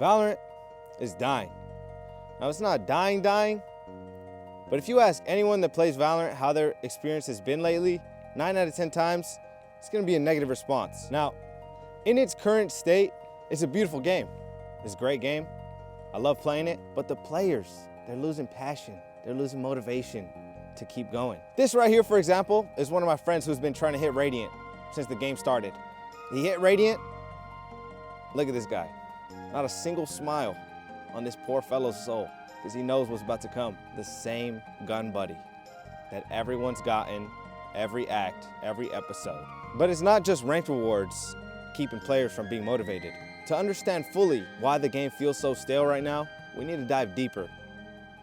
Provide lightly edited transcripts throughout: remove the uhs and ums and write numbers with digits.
Valorant is dying. Now, it's not dying, but if you ask anyone that plays Valorant how their experience has been lately, 9 out of 10 times, it's gonna be a negative response. Now, in its current state, it's a beautiful game. It's a great game. I love playing it, but the players, they're losing passion. They're losing motivation to keep going. This right here, for example, is one of my friends who's been trying to hit Radiant since the game started. He hit Radiant. Look at this guy. Not a single smile on this poor fellow's soul, because he knows what's about to come. The same gun buddy that everyone's gotten every act, every episode. But it's not just ranked rewards keeping players from being motivated. To understand fully why the game feels so stale right now, we need to dive deeper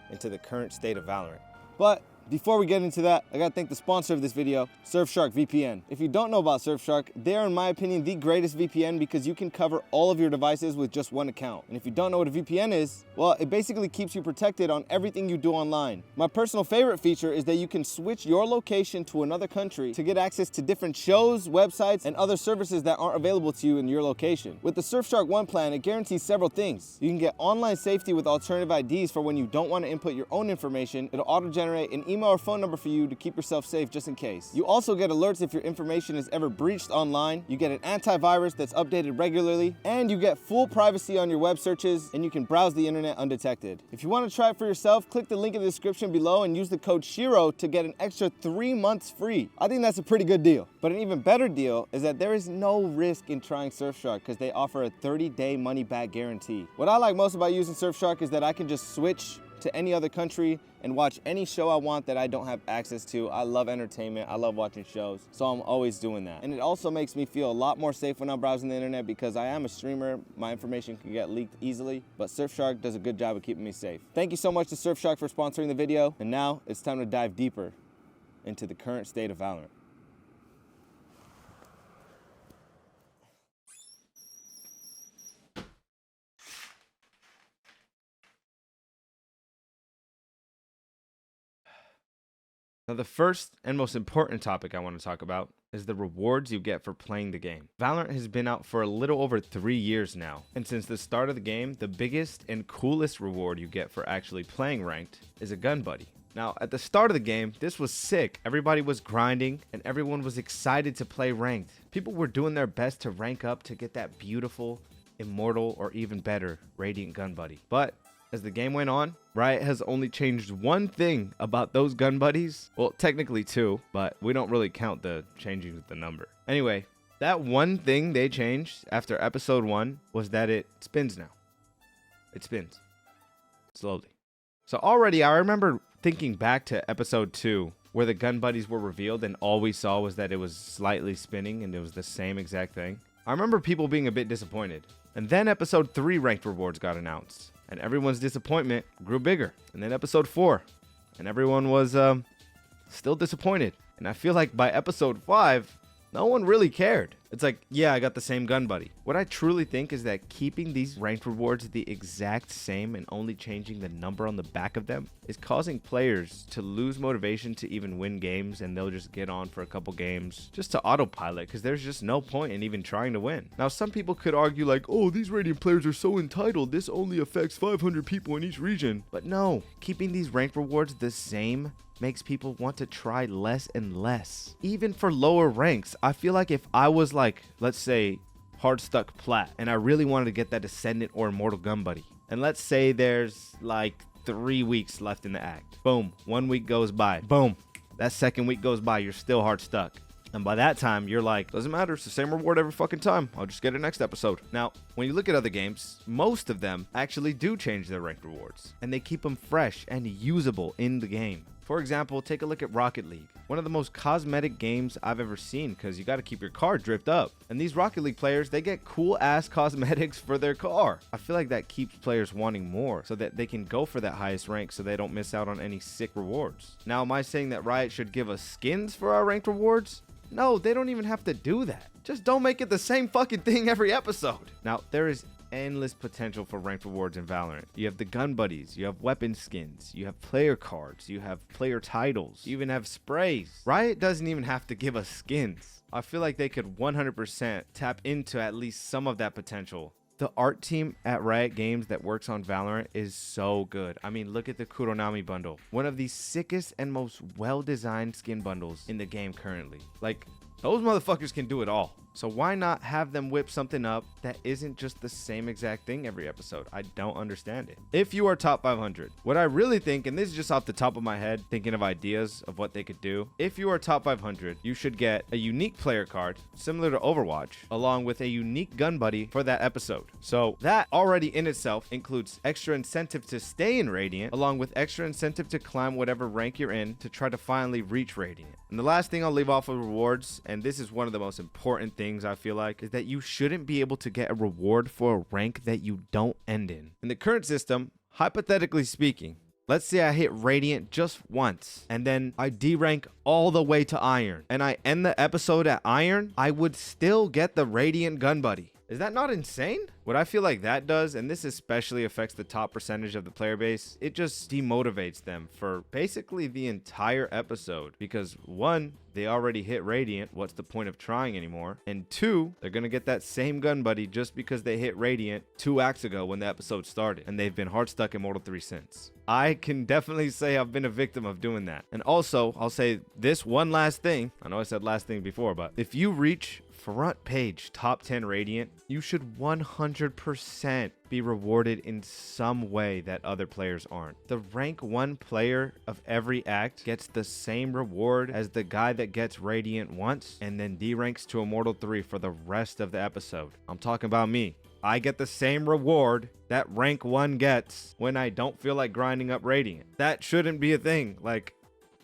into the current state of Valorant. But before we get into that, I gotta thank the sponsor of this video, Surfshark VPN. If you don't know about Surfshark, they are, in my opinion, the greatest VPN because you can cover all of your devices with just one account. And if you don't know what a VPN is, well, it basically keeps you protected on everything you do online. My personal favorite feature is that you can switch your location to another country to get access to different shows, websites, and other services that aren't available to you in your location. With the Surfshark One plan, it guarantees several things. You can get online safety with alternative IDs for when you don't want to input your own information. It'll auto-generate an email or phone number for you to keep yourself safe just in case. You also get alerts if your information is ever breached online. You get an antivirus that's updated regularly, and you get full privacy on your web searches, and you can browse the internet undetected. If you want to try it for yourself, click the link in the description below and use the code SHIRO to get an extra 3 months free. I think that's a pretty good deal. But an even better deal is that there is no risk in trying Surfshark because they offer a 30-day money-back guarantee. What I like most about using Surfshark is that I can just switch to any other country and watch any show I want that I don't have access to. I love entertainment, I love watching shows, so I'm always doing that. And it also makes me feel a lot more safe when I'm browsing the internet because I am a streamer, my information can get leaked easily, but Surfshark does a good job of keeping me safe. Thank you so much to Surfshark for sponsoring the video, and now it's time to dive deeper into the current state of Valorant. Now, the first and most important topic I want to talk about is the rewards you get for playing the game. Valorant has been out for a little over 3 years now, and since the start of the game, the biggest and coolest reward you get for actually playing ranked is a gun buddy. Now, at the start of the game, this was sick. Everybody was grinding, and everyone was excited to play ranked. People were doing their best to rank up to get that beautiful, immortal, or even better Radiant gun buddy. But as the game went on, Riot has only changed one thing about those gun buddies. Well, technically 2, but we don't really count the changing the number. Anyway, that one thing they changed after episode 1 was that it spins now. It spins. Slowly. So already I remember thinking back to episode 2 where the gun buddies were revealed and all we saw was that it was slightly spinning and it was the same exact thing. I remember people being a bit disappointed. And then episode 3 ranked rewards got announced. And everyone's disappointment grew bigger. And then episode 4, and everyone was still disappointed. And I feel like by episode 5, no one really cared. It's like, yeah, I got the same gun buddy. What I truly think is that keeping these ranked rewards the exact same and only changing the number on the back of them is causing players to lose motivation to even win games, and they'll just get on for a couple games just to autopilot because there's just no point in even trying to win. Now, some people could argue like, oh, these Radiant players are so entitled, this only affects 500 people in each region. But no, keeping these ranked rewards the same makes people want to try less and less. Even for lower ranks, I feel like if I was like, let's say, hard stuck plat, and I really wanted to get that Ascendant or Immortal gun buddy, and let's say there's like 3 weeks left in the act. Boom, 1 week goes by. Boom, that second week goes by, you're still hard stuck. And by that time, you're like, doesn't matter, it's the same reward every fucking time. I'll just get it next episode. Now, when you look at other games, most of them actually do change their ranked rewards, and they keep them fresh and usable in the game. For example, take a look at Rocket League. One of the most cosmetic games I've ever seen because you got to keep your car dripped up. And these Rocket League players, they get cool ass cosmetics for their car. I feel like that keeps players wanting more so that they can go for that highest rank so they don't miss out on any sick rewards. Now, am I saying that Riot should give us skins for our ranked rewards? No, they don't even have to do that. Just don't make it the same fucking thing every episode. Now, there is endless potential for ranked rewards in Valorant. You have the gun buddies, you have weapon skins, you have player cards, you have player titles, you even have sprays. Riot doesn't even have to give us skins. I feel like they could 100% tap into at least some of that potential The art team at Riot Games that works on Valorant is so good. I mean, look at the Kuronami bundle. One of the sickest and most well-designed skin bundles in the game currently. Like, those motherfuckers can do it all. So why not have them whip something up that isn't just the same exact thing every episode? I don't understand it. If you are top 500, what I really think, and this is just off the top of my head, thinking of ideas of what they could do. If you are top 500, you should get a unique player card, similar to Overwatch, along with a unique gun buddy for that episode. So that already in itself includes extra incentive to stay in Radiant, along with extra incentive to climb whatever rank you're in to try to finally reach Radiant. And the last thing I'll leave off of rewards, and this is one of the most important things I feel like, is that you shouldn't be able to get a reward for a rank that you don't end in. In the current system, hypothetically speaking, let's say I hit Radiant just once, and then I D-rank all the way to Iron, and I end the episode at Iron, I would still get the Radiant gun buddy. Is that not insane? What I feel like that does, and this especially affects the top percentage of the player base, it just demotivates them for basically the entire episode. Because one, they already hit Radiant, what's the point of trying anymore? And two, they're gonna get that same gun buddy just because they hit Radiant 2 acts ago when the episode started, and they've been hard stuck in Mortal 3 since. I can definitely say I've been a victim of doing that. And also, I'll say this one last thing. I know I said last thing before, but if you reach front page top 10 Radiant, you should 100% be rewarded in some way that other players aren't. The rank 1 player of every act gets the same reward as the guy that gets Radiant once and then D-ranks to Immortal 3 for the rest of the episode. I'm talking about me. I get the same reward that rank 1 gets when I don't feel like grinding up Radiant. That shouldn't be a thing, like,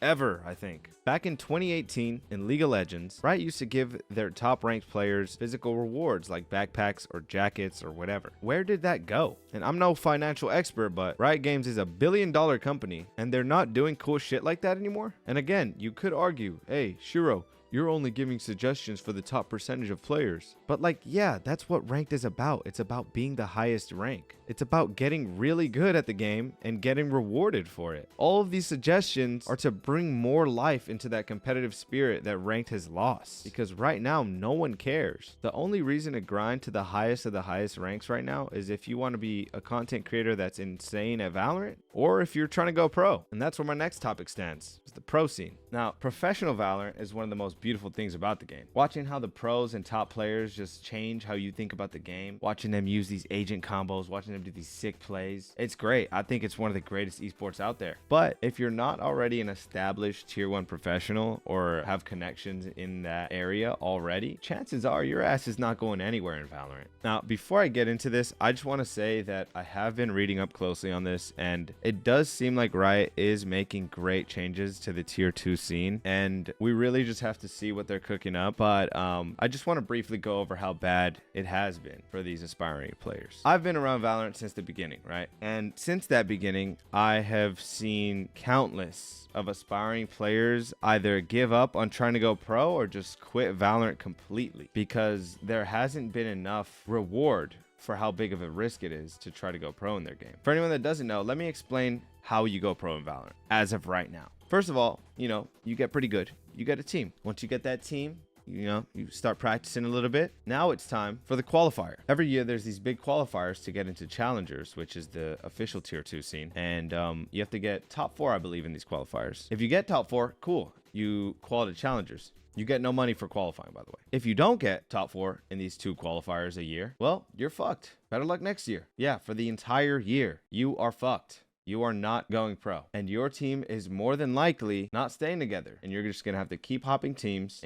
ever, I think. Back in 2018, in League of Legends, Riot used to give their top-ranked players physical rewards like backpacks or jackets or whatever. Where did that go? And I'm no financial expert, but Riot Games is a billion-dollar company, and they're not doing cool shit like that anymore. And again, you could argue, hey, Shiro, you're only giving suggestions for the top percentage of players. But like, yeah, that's what ranked is about. It's about being the highest rank. It's about getting really good at the game and getting rewarded for it. All of these suggestions are to bring more life into that competitive spirit that ranked has lost. Because right now, no one cares. The only reason to grind to the highest of the highest ranks right now is if you want to be a content creator that's insane at Valorant, or if you're trying to go pro. And that's where my next topic stands, is the pro scene. Now, professional Valorant is one of the most beautiful things about the game. Watching how the pros and top players just change how you think about the game, watching them use these agent combos, watching them do these sick plays, it's great. I think it's one of the greatest esports out there. But if you're not already an established tier 1 professional or have connections in that area already, chances are your ass is not going anywhere in Valorant. Now, before I get into this, I just want to say that I have been reading up closely on this, and it does seem like Riot is making great changes to the tier 2 scene, and we really just have to see what they're cooking up. But I just want to briefly go over how bad it has been for these aspiring players. I've been around Valorant since the beginning, right? And since that beginning, I have seen countless of aspiring players either give up on trying to go pro or just quit Valorant completely because there hasn't been enough reward for how big of a risk it is to try to go pro in their game. For anyone that doesn't know, let me explain how you go pro in Valorant as of right now. First of all, you get pretty good. You get a team. Once you get that team, you start practicing a little bit. Now it's time for the qualifier. Every year there's these big qualifiers to get into challengers, which is the official tier 2 scene. And you have to get top 4, I believe, in these qualifiers. If you get top 4, cool. You qualify to challengers. You get no money for qualifying, by the way. If you don't get top 4 in these 2 qualifiers a year, well, you're fucked. Better luck next year. Yeah, for the entire year, you are fucked. You are not going pro, and your team is more than likely not staying together, and you're just gonna have to keep hopping teams,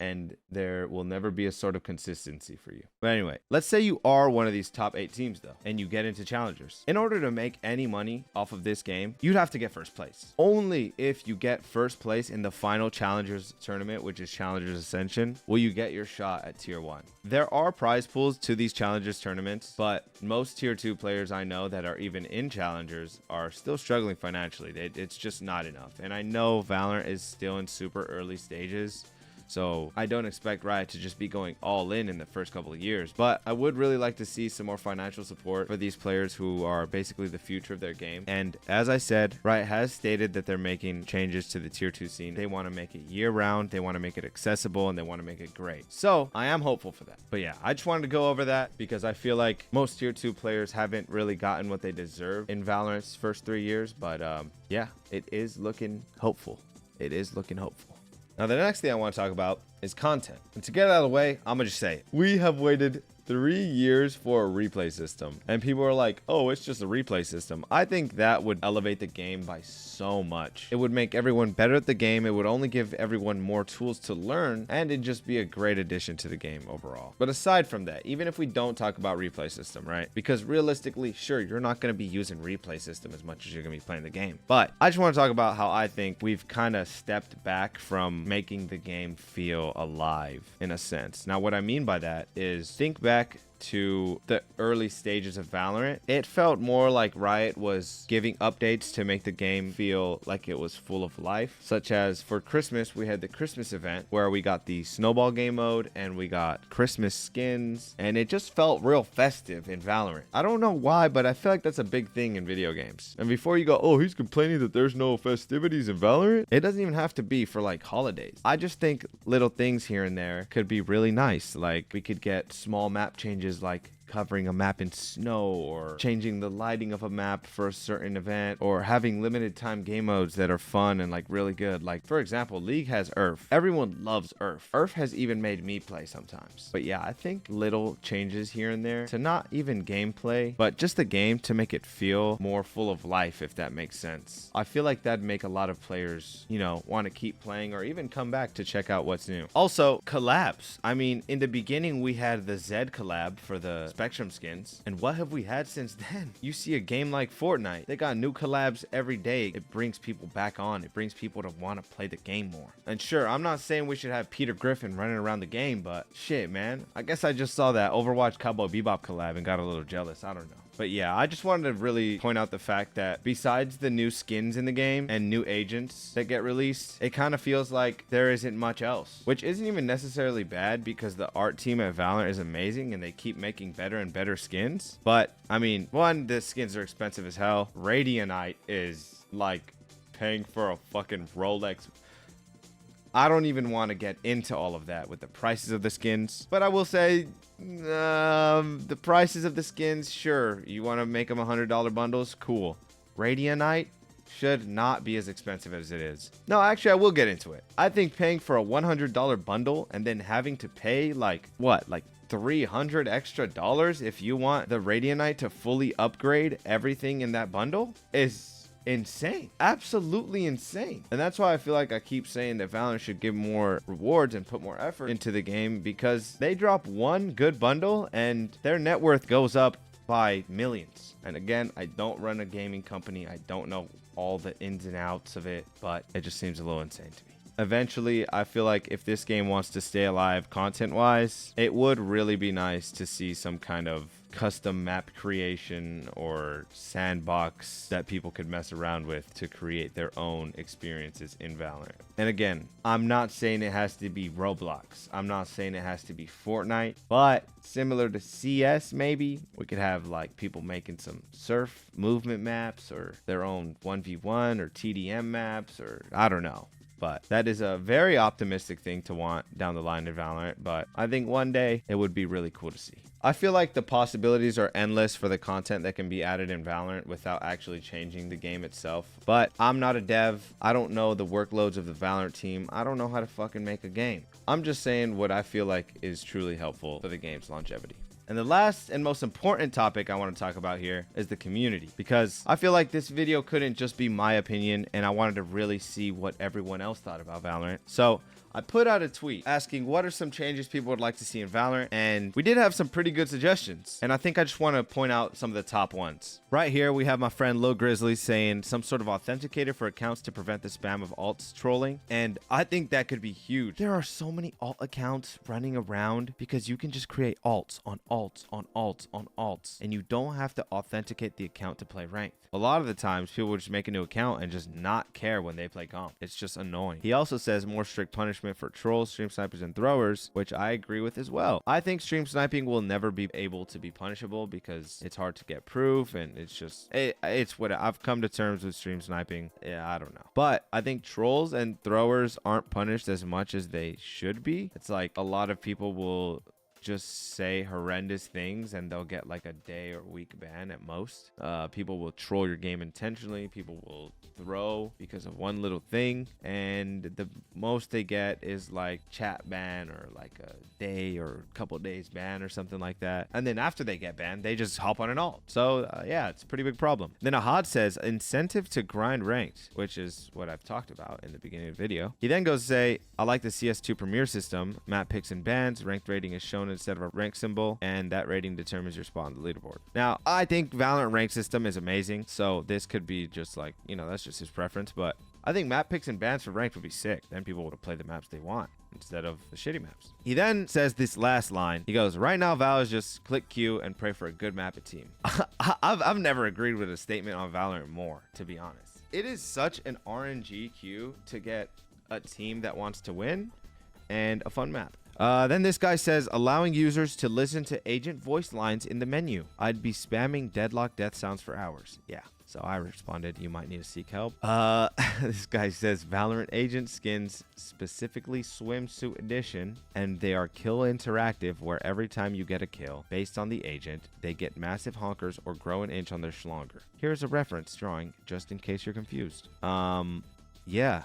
and there will never be a sort of consistency for you. But anyway, let's say you are one of these top 8 teams though, and you get into challengers. In order to make any money off of this game, you'd have to get first place. Only if you get first place in the final challengers tournament, which is Challengers Ascension, will you get your shot at tier 1. There are prize pools to these challengers tournaments, but most tier 2 players I know that are even in challengers are still struggling financially. It's just not enough. And I know Valorant is still in super early stages, So I don't expect Riot to just be going all in the first couple of years, but I would really like to see some more financial support for these players who are basically the future of their game. And as I said, Riot has stated that they're making changes to the tier 2 scene. They want to make it year round, they want to make it accessible, and they want to make it great. So I am hopeful for that. But yeah, I just wanted to go over that because I feel like most tier 2 players haven't really gotten what they deserve in Valorant's first 3 years. But yeah, it is looking hopeful. It is looking hopeful. Now, the next thing I want to talk about is content. And to get it out of the way, I'm going to just say it. We have waited 3 years for a replay system, and people are like, oh, it's just a replay system. I think that would elevate the game by so much. It would make everyone better at the game. It would only give everyone more tools to learn, and it'd just be a great addition to the game overall. But aside from that, even if we don't talk about replay system, right? Because realistically, sure, you're not going to be using replay system as much as you're going to be playing the game. But I just want to talk about how I think we've kind of stepped back from making the game feel alive in a sense. Now, what I mean by that is think back to the early stages of Valorant. It felt more like Riot was giving updates to make the game feel like it was full of life, such as for Christmas, we had the Christmas event where we got the snowball game mode and we got Christmas skins, and it just felt real festive in Valorant. I don't know why, but I feel like that's a big thing in video games. And before you go, oh, he's complaining that there's no festivities in Valorant, it doesn't even have to be for like holidays. I just think little things here and there could be really nice. Like we could get small map changes like covering a map in snow, or changing the lighting of a map for a certain event, or having limited time game modes that are fun and like really good. Like for example, League has Earth. Everyone loves Earth. Earth has even made me play sometimes. But yeah, I think little changes here and there to not even gameplay, but just the game to make it feel more full of life, if that makes sense. I feel like that'd make a lot of players, you know, want to keep playing or even come back to check out what's new. Also, collabs. I mean, in the beginning, we had the Zed collab for the Spectrum skins, and what have we had since then? You see a game like Fortnite, they got new collabs every day. It brings people back on. It brings people to want to play the game more. And sure, I'm not saying we should have Peter Griffin running around the game, but shit, man, I guess I just saw that Overwatch Cowboy Bebop collab and got a little jealous. I don't know. But yeah, I just wanted to really point out the fact that besides the new skins in the game and new agents that get released, it kind of feels like there isn't much else, which isn't even necessarily bad because the art team at Valorant is amazing and they keep making better and better skins. But I mean, one, the skins are expensive as hell. Radianite is like paying for a fucking Rolex. I don't even want to get into all of that with the prices of the skins, but I will say the prices of the skins, sure, you want to make them $100 bundles, cool. Radianite should not be as expensive as it is. No, actually, I will get into it. I think paying for a $100 bundle and then having to pay like $300 extra if you want the Radianite to fully upgrade everything in that bundle is insane. Absolutely insane. And that's why I feel like I keep saying that Valorant should give more rewards and put more effort into the game, because they drop one good bundle and their net worth goes up by millions. And again, I don't run a gaming company. I don't know all the ins and outs of it, but it just seems a little insane to me. Eventually, I feel like if this game wants to stay alive content-wise, it would really be nice to see some kind of custom map creation or sandbox that people could mess around with to create their own experiences in Valorant. And again, I'm not saying it has to be Roblox. I'm not saying it has to be Fortnite, but similar to CS, maybe we could have like people making some surf movement maps or their own 1v1 or TDM maps, or I don't know. But that is a very optimistic thing to want down the line in Valorant. But I think one day it would be really cool to see. I feel like the possibilities are endless for the content that can be added in Valorant without actually changing the game itself. But I'm not a dev. I don't know the workloads of the Valorant team. I don't know how to fucking make a game. I'm just saying what I feel like is truly helpful for the game's longevity. And the last and most important topic I want to talk about here is the community, because I feel like this video couldn't just be my opinion, and I wanted to really see what everyone else thought about Valorant. So I put out a tweet asking what are some changes people would like to see in Valorant, and we did have some pretty good suggestions, and I think I just want to point out some of the top ones. Right here we have my friend Lil Grizzly saying some sort of authenticator for accounts to prevent the spam of alts trolling, and I think that could be huge. There are so many alt accounts running around because you can just create alts on all alts on alts on alts, and you don't have to authenticate the account to play ranked. A lot of the times, people will just make a new account and just not care when they play comp. It's just annoying. He also says more strict punishment for trolls, stream snipers, and throwers, which I agree with as well. I think stream sniping will never be able to be punishable because it's hard to get proof, and it's just, it's what I've come to terms with stream sniping. Yeah, I don't know. But I think trolls and throwers aren't punished as much as they should be. It's like a lot of people will just say horrendous things and they'll get like a day or week ban at most. People will troll your game intentionally. People will throw because of one little thing, and the most they get is like chat ban or like a day or a couple days ban or something like that. And then after they get banned, they just hop on an alt. So yeah, it's a pretty big problem. Then Ahad says incentive to grind ranked, which is what I've talked about in the beginning of the video. He then goes to say, I like the CS2 Premier system. Map picks and bans. Ranked rating is shown instead of a rank symbol, and that rating determines your spot on the leaderboard. Now, I think Valorant rank system is amazing, so this could be just like, you know, that's just his preference, but I think map picks and bans for ranked would be sick. Then people would have played the maps they want instead of the shitty maps. He then says this last line. He goes, right now Val is just click Q and pray for a good map at team. I've never agreed with a statement on Valorant more, to be honest. It is such an RNG queue to get a team that wants to win and a fun map. Then this guy says, allowing users to listen to agent voice lines in the menu. I'd be spamming deadlock death sounds for hours. Yeah. So I responded, you might need to seek help. This guy says, Valorant agent skins, specifically swimsuit edition, and they are kill interactive, where every time you get a kill based on the agent, they get massive honkers or grow an inch on their schlonger. Here's a reference drawing, just in case you're confused. Yeah.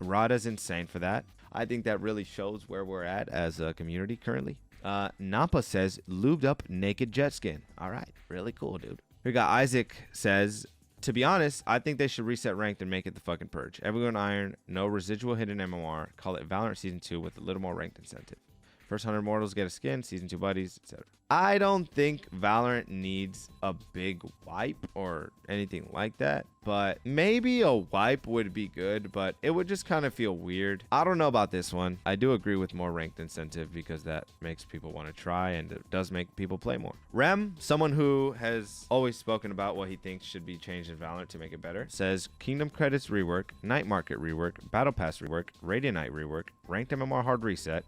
Rada's insane for that. I think that really shows where we're at as a community currently. Nampa says, lubed up naked jet skin. All right. Really cool, dude. We got Isaac says, to be honest, I think they should reset ranked and make it the fucking purge. Everyone iron, no residual hidden MMR. Call it Valorant Season 2 with a little more ranked incentive. First 100 mortals get a skin, Season 2 buddies, etc. I don't think Valorant needs a big wipe or anything like that, but maybe a wipe would be good, but it would just kind of feel weird. I don't know about this one. I do agree with more ranked incentive because that makes people want to try, and it does make people play more. Rem, someone who has always spoken about what he thinks should be changed in Valorant to make it better, says Kingdom Credits rework, Night Market rework, Battle Pass rework, Radiant Night rework, Ranked MMR hard reset,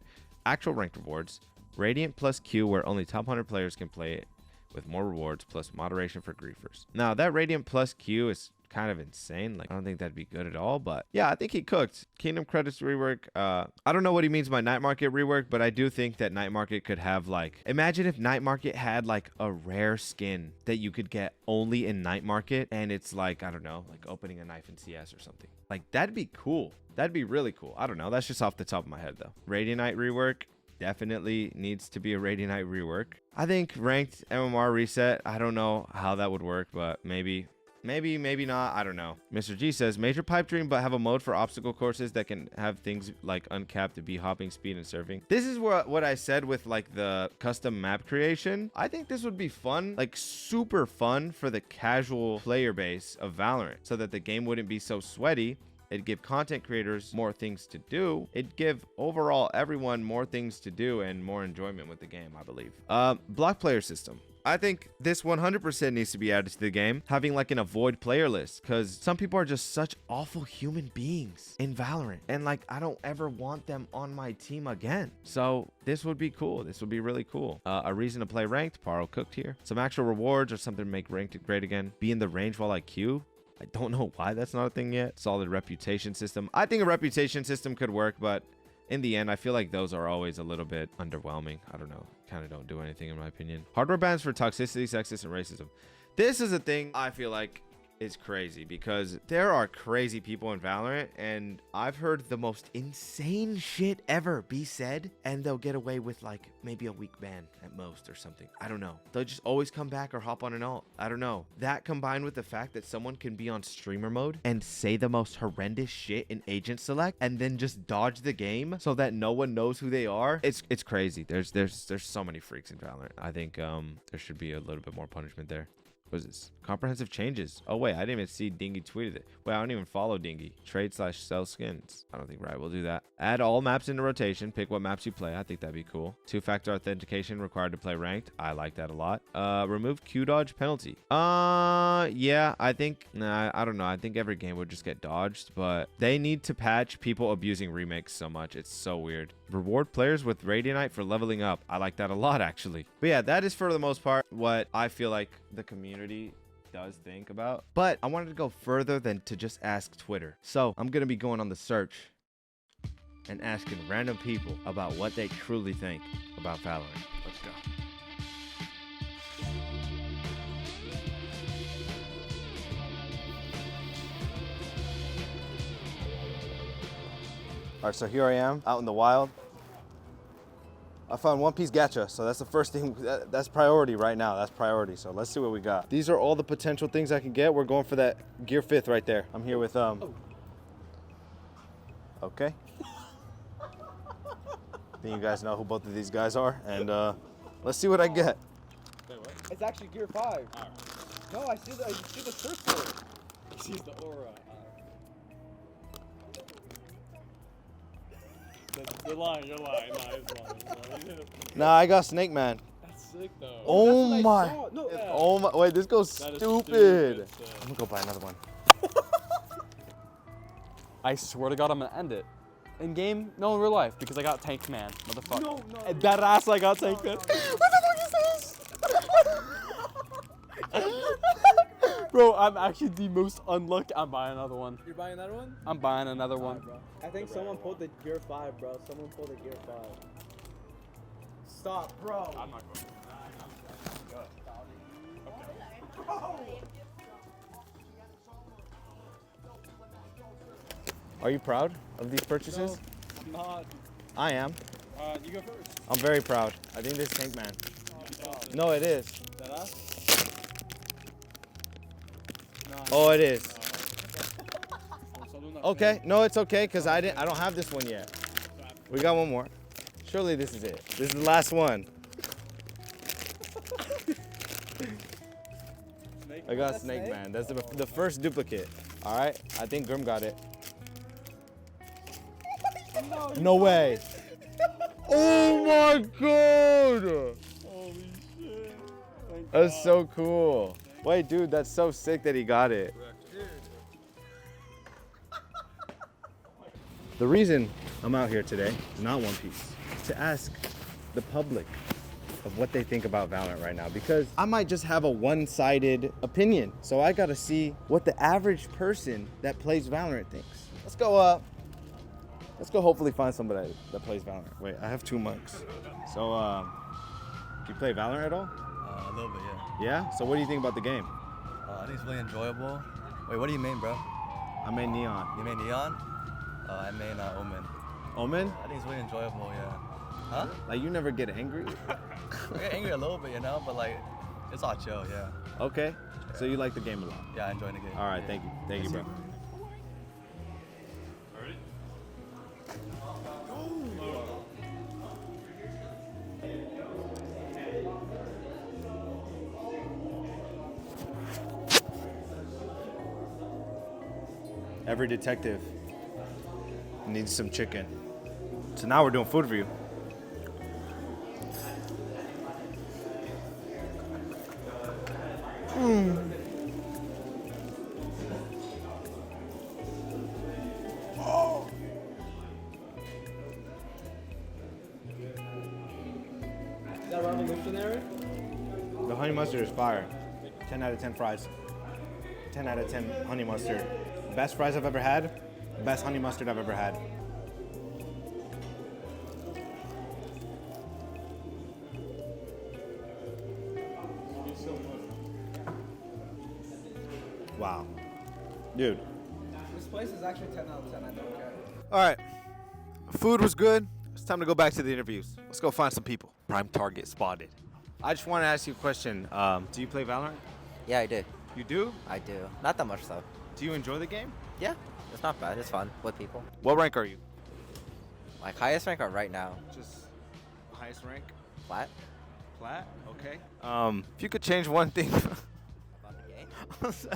actual ranked rewards, Radiant plus Q where only top 100 players can play it with more rewards, plus moderation for griefers. Now that Radiant plus Q is kind of insane. Like, I don't think that'd be good at all, but yeah, I think he cooked. Kingdom Credits rework. I don't know what he means by Night Market rework, but I do think that Night Market could have like, imagine if Night Market had like a rare skin that you could get only in Night Market, and it's like, I don't know, like opening a knife in CS or something. Like, that'd be cool. That'd be really cool. I don't know. That's just off the top of my head though. Radiant Night rework. Definitely needs to be a Radiant Night rework. I think ranked MMR reset. I don't know how that would work, but maybe not. I don't know. Mr. G says major pipe dream, but have a mode for obstacle courses that can have things like uncapped bee hopping, speed, and surfing. This is what I said with like the custom map creation. I think this would be fun, like super fun for the casual player base of Valorant, so that the game wouldn't be so sweaty. It'd give content creators more things to do. It'd give overall everyone more things to do and more enjoyment with the game, I believe. Block player system. I think this 100% needs to be added to the game, having like an avoid player list, because some people are just such awful human beings in Valorant, and like I don't ever want them on my team again. So this would be cool. This would be really cool. A reason to play ranked. Paro cooked here. Some actual rewards or something to make ranked great again. Be in the range while I queue. I don't know why that's not a thing yet. Solid reputation system. I think a reputation system could work, but in the end, I feel like those are always a little bit underwhelming. I don't know. Kind of don't do anything in my opinion. Hardware bans for toxicity, sexism, and racism. This is a thing I feel like is crazy, because there are crazy people in Valorant, and I've heard the most insane shit ever be said, and they'll get away with like maybe a week ban at most or something. I don't know. They'll just always come back or hop on an alt. I don't know. That combined with the fact that someone can be on streamer mode and say the most horrendous shit in agent select and then just dodge the game so that no one knows who they are. It's crazy. There's so many freaks in Valorant. I think there should be a little bit more punishment there. What is this? Comprehensive changes. Oh, wait. I didn't even see Dingy tweeted it. Wait, I don't even follow Dingy. Trade/sell skins. I don't think Riot will do that. Add all maps into rotation. Pick what maps you play. I think that'd be cool. 2-factor authentication required to play ranked. I like that a lot. Remove Q dodge penalty. Yeah, I think... Nah, I don't know. I think every game would just get dodged, but they need to patch people abusing remakes so much. It's so weird. Reward players with Radianite for leveling up. I like that a lot, actually. But yeah, that is for the most part what I feel like the community does think about. But I wanted to go further than to just ask Twitter. So I'm going to be going on the search and asking random people about what they truly think about Valorant. Let's go. All right, so here I am out in the wild. I found one piece gacha, so that's the first thing. That's priority right now. That's priority. So let's see what we got. These are all the potential things I can get. We're going for that gear 5th right there. I'm here with Okay. I think you guys know who both of these guys are, and let's see what I get. Wait, what? It's actually gear 5. Alright. No, I see the circle. He sees the aura. You're lying. Nah, he's lying. Nah, I got Snake Man. That's sick though. Oh That's what I my. saw. No, Yeah. Oh my. Wait, this goes That is stupid. sick. I'm gonna go buy another one. I swear to God, I'm gonna end it. In game, no, in real life, because I got Tank Man, motherfucker. No. That ass, I got Tank Man. no. What the fuck is this? Bro, I'm actually the most unlucky. I'm buying another one. You're buying another one? I'm buying another one. Bro. I think someone pulled the gear 5, bro. Someone pulled the gear 5. Stop, bro. I'm not going. Are you proud of these purchases? No, I'm not. I am. You go first. I'm very proud. I think this is Tank Man. No, it is. That ass? Oh, it is. No. Okay. No, it's okay because I don't have this one yet. We got one more. Surely this is it. This is the last one. I got Snake Man. That's the first duplicate. All right. I think Grim got it. No way. Oh my god. Holy shit. Thank That's God. so cool. Wait, dude, that's so sick that he got it. The reason I'm out here today, not One Piece, to ask the public of what they think about Valorant right now, because I might just have a one-sided opinion. So I gotta see what the average person that plays Valorant thinks. Let's go hopefully find somebody that plays Valorant. Wait, I have 2 mics. So, do you play Valorant at all? A little bit, yeah. Yeah? So what do you think about the game? I think it's really enjoyable. Wait, what do you mean, bro? I made Neon. You mean Neon? I mean Omen. Omen? I think it's really enjoyable, yeah. Huh? Like, you never get angry? I get angry a little bit, you know, but like, it's all chill, yeah. Okay. So you like the game a lot? Yeah, I enjoy the game. All right, thank you. Thank you, bro. Ready? Every detective needs some chicken. So now we're doing food review. Is that revolutionary? The honey mustard is fire. 10 out of 10 fries. 10 out of 10 honey mustard. Best fries I've ever had. Best honey mustard I've ever had. Wow. Dude. This place is actually 10 out of 10. I don't care. All right. Food was good. It's time to go back to the interviews. Let's go find some people. Prime target spotted. I just want to ask you a question. Do you play Valorant? Yeah, I do. You do? I do. Not that much though. Do you enjoy the game? Yeah, it's not bad. It's fun with people. What rank are you? Like highest rank right now, Just highest rank? flat. Plat? Okay. If you could change one thing If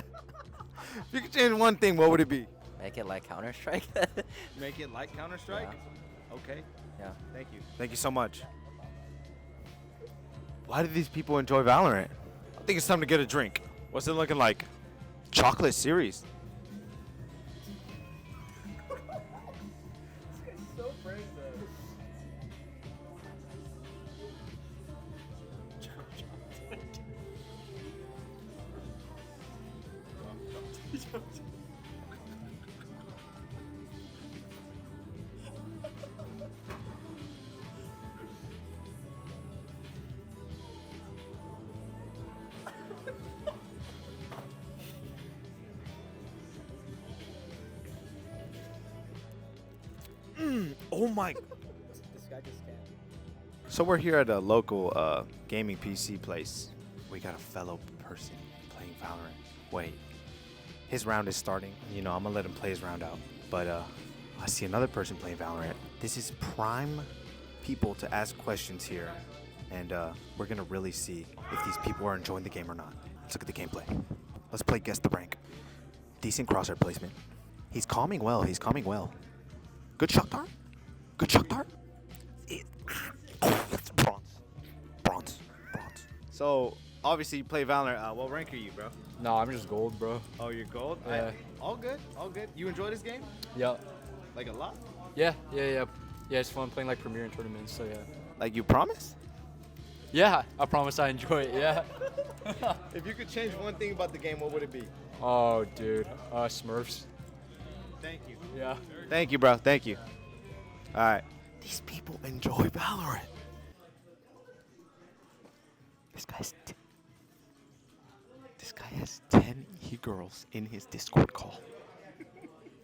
you could change one thing, what would it be? Make it like Counter Strike. Make it like Counter-Strike? Okay. Yeah. Thank you. Thank you so much. Why do these people enjoy Valorant? I think it's time to get a drink. What's it looking like? Chocolate series. So brave though. Oh my. This guy just can't. So we're here at a local gaming PC place. We got a fellow person playing Valorant. Wait, his round is starting. You know, I'm gonna let him play his round out. But I see another person playing Valorant. This is prime people to ask questions here. And we're gonna really see if these people are enjoying the game or not. Let's look at the gameplay. Let's play Guess the Rank. Decent crosshair placement. He's calming well, he's calming well. Good shot dart. Good shot dart. That's bronze. Bronze. Bronze. So, obviously you play Valorant. What rank are you, bro? No, I'm just gold, bro. Oh, you're gold? Yeah. All good. All good. You enjoy this game? Yeah. Like a lot? Yeah. Yeah, it's fun playing like Premier and tournaments, so yeah. Like you promise? Yeah, I promise I enjoy it, yeah. If you could change one thing about the game, what would it be? Oh, dude. Smurfs. Thank you. Yeah. Thank you, bro. Thank you. All right. These people enjoy Valorant. This guy has 10 e-girls in his Discord call.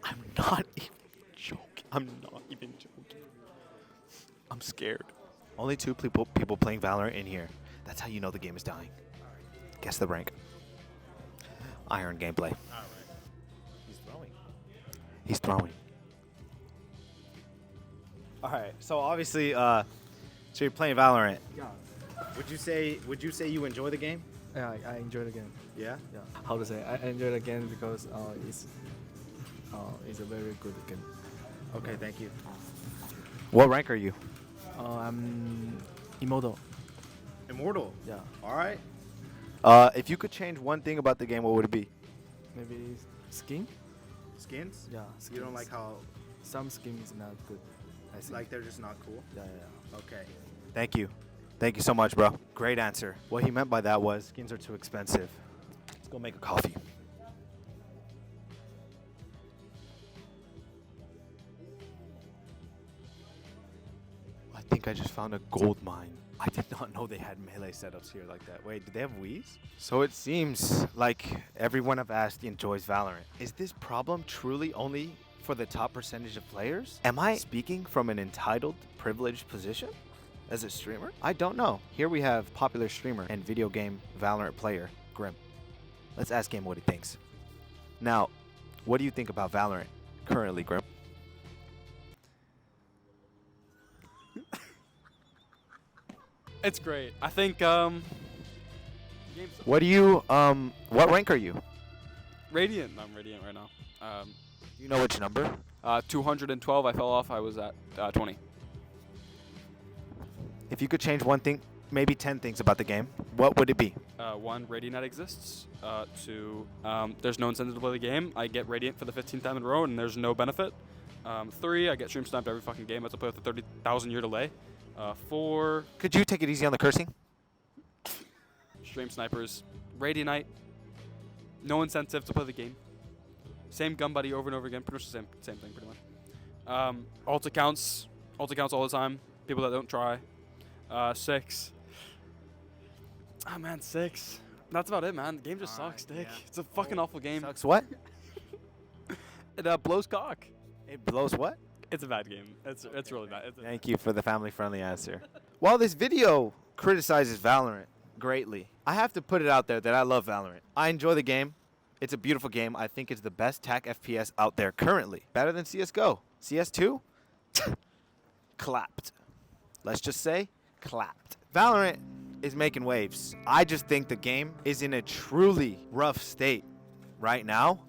I'm not even joking. I'm not even joking. I'm scared. Only 2 people playing Valorant in here. That's how you know the game is dying. Guess the rank. Iron gameplay. All right. He's throwing. He's throwing. All right. So obviously, so you're playing Valorant. Yeah, Would you say you enjoy the game? yeah, I enjoy the game. Yeah. Yeah, how to say? I enjoy the game because it's a very good game. Okay. Thank you. What rank are you? I'm immortal. Immortal. Yeah, All right. If you could change one thing about the game, what would it be? maybe skin. Skins? Yeah, You don't skins. like how Some skin is not good. I think. they're just not cool? Yeah, yeah. Okay. Thank you. Thank you so much, bro. Great answer. What he meant by that was skins are too expensive. Let's go make a coffee. I think I just found a gold mine. I did not know they had melee setups here like that. Wait, do they have Wii's? So it seems like everyone I've asked enjoys Valorant. Is this problem truly only for the top percentage of players? Am I speaking from an entitled, privileged position as a streamer? I don't know. Here we have popular streamer and video game Valorant player, Grim. Let's ask him what he thinks. Now, what do you think about Valorant currently, Grim? It's great. I think, What do you, what rank are you? Radiant. I'm Radiant right now. Do you know which number? 212, I fell off. I was at 20. If you could change one thing, maybe 10 things about the game, what would it be? 1, Radiant exists. 2, there's no incentive to play the game. I get Radiant for the 15th time in a row, and there's no benefit. 3, I get stream sniped every fucking game. I have to play with a 30,000 year delay. 4, Could you take it easy on the cursing? stream snipers. Radiant, no incentive to play the game. Same gun buddy over and over again. Pretty much the same thing, pretty much. Ult accounts all the time. People that don't try. 6. Oh man, 6. That's about it, man. The game just sucks, dick. yeah. It's a fucking awful game. Sucks what? It blows cock. It blows what? It's a bad game. It's really bad. Thank you for the family-friendly answer. While this video criticizes Valorant greatly, I have to put it out there that I love Valorant. I enjoy the game. It's a beautiful game. I think it's the best TAC FPS out there currently. Better than CSGO. CS2? Clapped. Let's just say clapped. Valorant is making waves. I just think the game is in a truly rough state right now.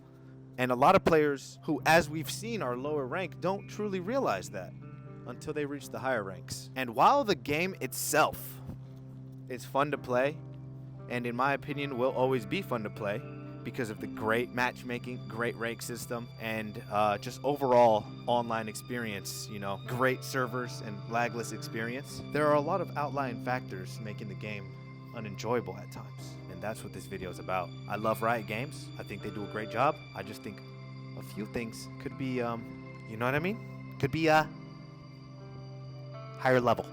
And a lot of players who, as we've seen, are lower ranked don't truly realize that until they reach the higher ranks. And while the game itself is fun to play, and in my opinion will always be fun to play because of the great matchmaking, great rank system, and just overall online experience, you know, great servers and lagless experience, there are a lot of outlying factors making the game unenjoyable at times. And that's what this video is about. I love Riot Games. I think they do a great job. I just think a few things could be, you know what I mean? Could be higher level.